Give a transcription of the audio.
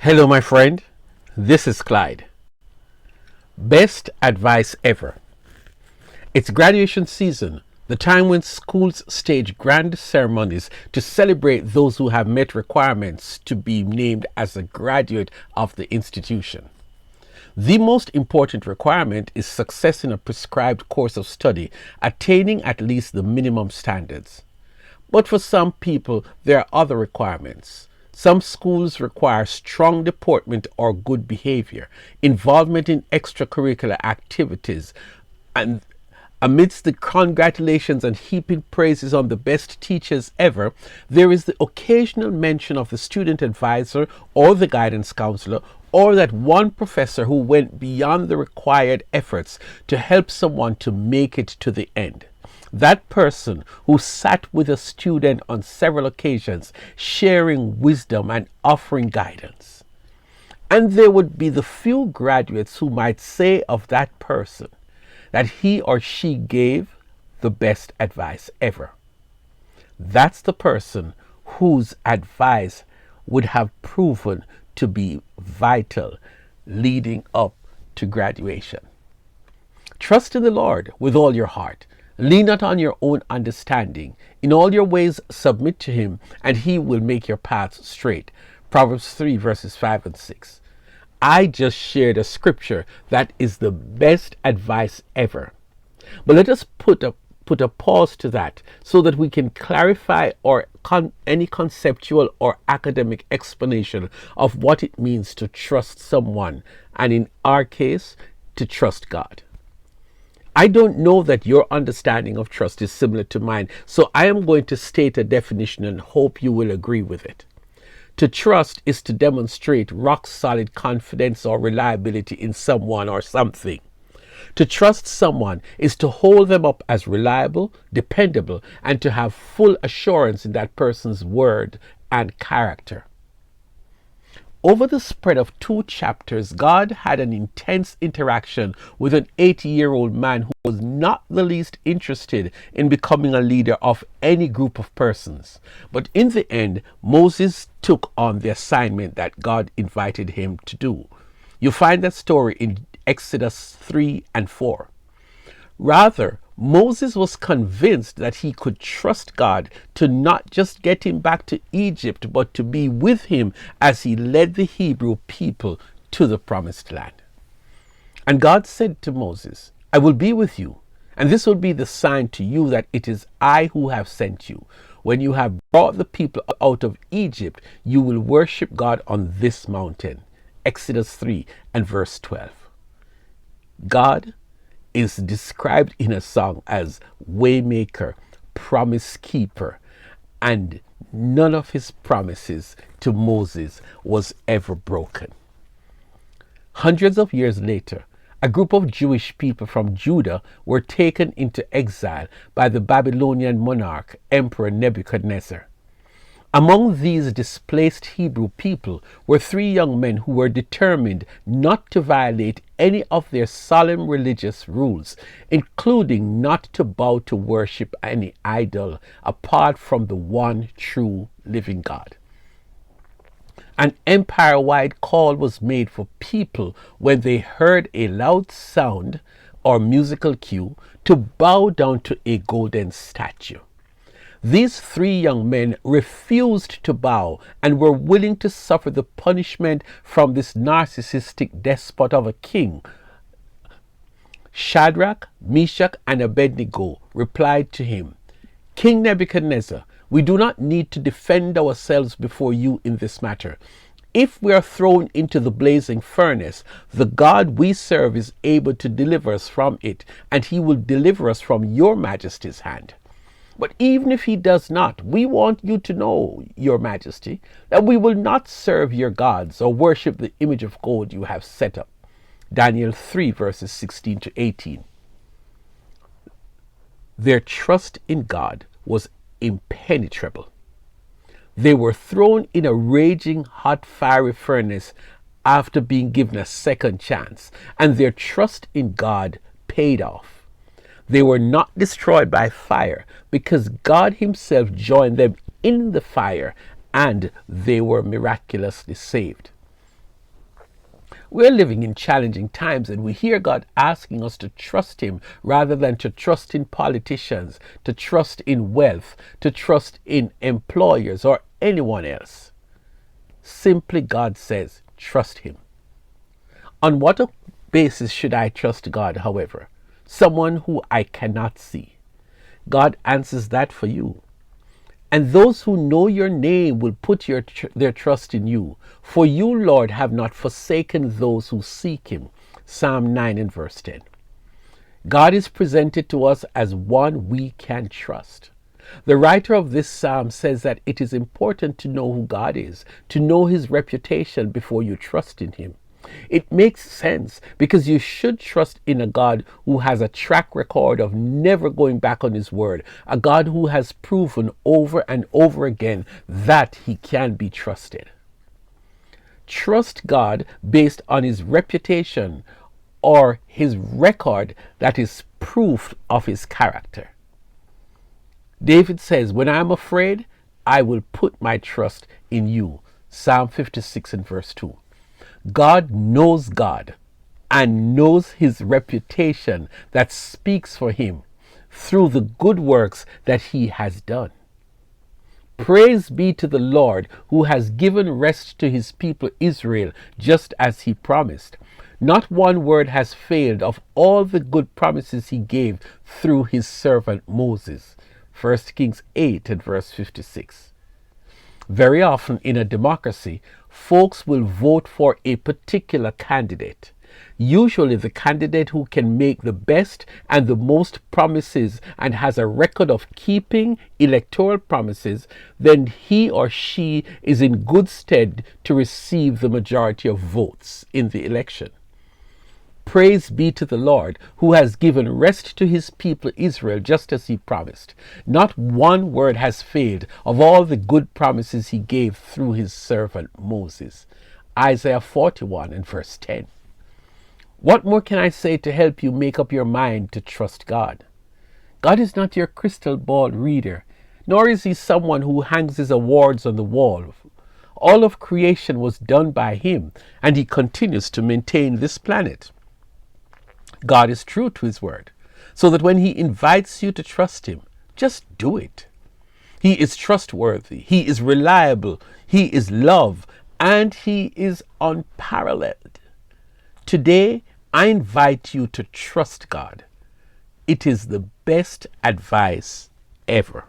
Hello, my friend. This is Clyde. Best advice ever. It's graduation season, the time when schools stage grand ceremonies to celebrate those who have met requirements to be named as a graduate of the institution. The most important requirement is success in a prescribed course of study, attaining at least the minimum standards. But for some people, there are other requirements. Some schools require strong deportment or good behavior, involvement in extracurricular activities, and amidst the congratulations and heaping praises on the best teachers ever, there is the occasional mention of the student advisor or the guidance counselor or that one professor who went beyond the required efforts to help someone to make it to the end. That person who sat with a student on several occasions, sharing wisdom and offering guidance. And there would be the few graduates who might say of that person that he or she gave the best advice ever. That's the person whose advice would have proven to be vital leading up to graduation. Trust in the Lord with all your heart. Lean not on your own understanding. In all your ways submit to him, and he will make your paths straight. Proverbs 3 verses 5 and 6. I just shared a scripture that is the best advice ever. But let us put a pause to that so that we can clarify any conceptual or academic explanation of what it means to trust someone, and in our case, to trust God. I don't know that your understanding of trust is similar to mine, so I am going to state a definition and hope you will agree with it. To trust is to demonstrate rock-solid confidence or reliability in someone or something. To trust someone is to hold them up as reliable, dependable, and to have full assurance in that person's word and character. Over the spread of 2 chapters, God had an intense interaction with an 80-year-old man who was not the least interested in becoming a leader of any group of persons. But in the end, Moses took on the assignment that God invited him to do. You find that story in Exodus 3 and 4. Rather, Moses was convinced that he could trust God to not just get him back to Egypt, but to be with him as he led the Hebrew people to the promised land. And God said to Moses, I will be with you, and this will be the sign to you that it is I who have sent you. When you have brought the people out of Egypt, you will worship God on this mountain. Exodus 3 and verse 12. God is described in a song as waymaker, promise keeper, and none of his promises to Moses was ever broken. Hundreds of years later, a group of Jewish people from Judah were taken into exile by the Babylonian monarch, Emperor Nebuchadnezzar. Among these displaced Hebrew people were 3 young men who were determined not to violate any of their solemn religious rules, including not to bow to worship any idol apart from the one true living God. An empire-wide call was made for people when they heard a loud sound or musical cue to bow down to a golden statue. These 3 young men refused to bow and were willing to suffer the punishment from this narcissistic despot of a king. Shadrach, Meshach, and Abednego replied to him, King Nebuchadnezzar, we do not need to defend ourselves before you in this matter. If we are thrown into the blazing furnace, the God we serve is able to deliver us from it, and he will deliver us from your majesty's hand. But even if he does not, we want you to know, your majesty, that we will not serve your gods or worship the image of gold you have set up. Daniel 3 verses 16 to 18. Their trust in God was impenetrable. They were thrown in a raging hot fiery furnace after being given a second chance, and their trust in God paid off. They were not destroyed by fire because God himself joined them in the fire, and they were miraculously saved. We're living in challenging times, and we hear God asking us to trust Him rather than to trust in politicians, to trust in wealth, to trust in employers or anyone else. Simply, God says, trust Him. On what basis should I trust God, however? Someone who I cannot see. God answers that for you. And those who know your name will put their trust in you. For you, Lord, have not forsaken those who seek Him. Psalm 9 and verse 10. God is presented to us as one we can trust. The writer of this psalm says that it is important to know who God is, to know His reputation before you trust in Him. It makes sense because you should trust in a God who has a track record of never going back on His word, a God who has proven over and over again that He can be trusted. Trust God based on His reputation or His record that is proof of His character. David says, when I am afraid, I will put my trust in you. Psalm 56 and verse 2. God and knows His reputation that speaks for Him through the good works that He has done. Praise be to the Lord who has given rest to His people Israel just as He promised. Not one word has failed of all the good promises He gave through His servant Moses. 1 Kings 8 and verse 56. Very often in a democracy, folks will vote for a particular candidate. Usually the candidate who can make the best and the most promises and has a record of keeping electoral promises, then he or she is in good stead to receive the majority of votes in the election. Praise be to the Lord who has given rest to His people Israel just as He promised. Not one word has failed of all the good promises He gave through His servant Moses. Isaiah 41 and verse 10. What more can I say to help you make up your mind to trust God? God is not your crystal ball reader, nor is He someone who hangs His awards on the wall. All of creation was done by Him, and He continues to maintain this planet. God is true to His word, so that when He invites you to trust Him, just do it. He is trustworthy, He is reliable, He is love, and He is unparalleled. Today, I invite you to trust God. It is the best advice ever.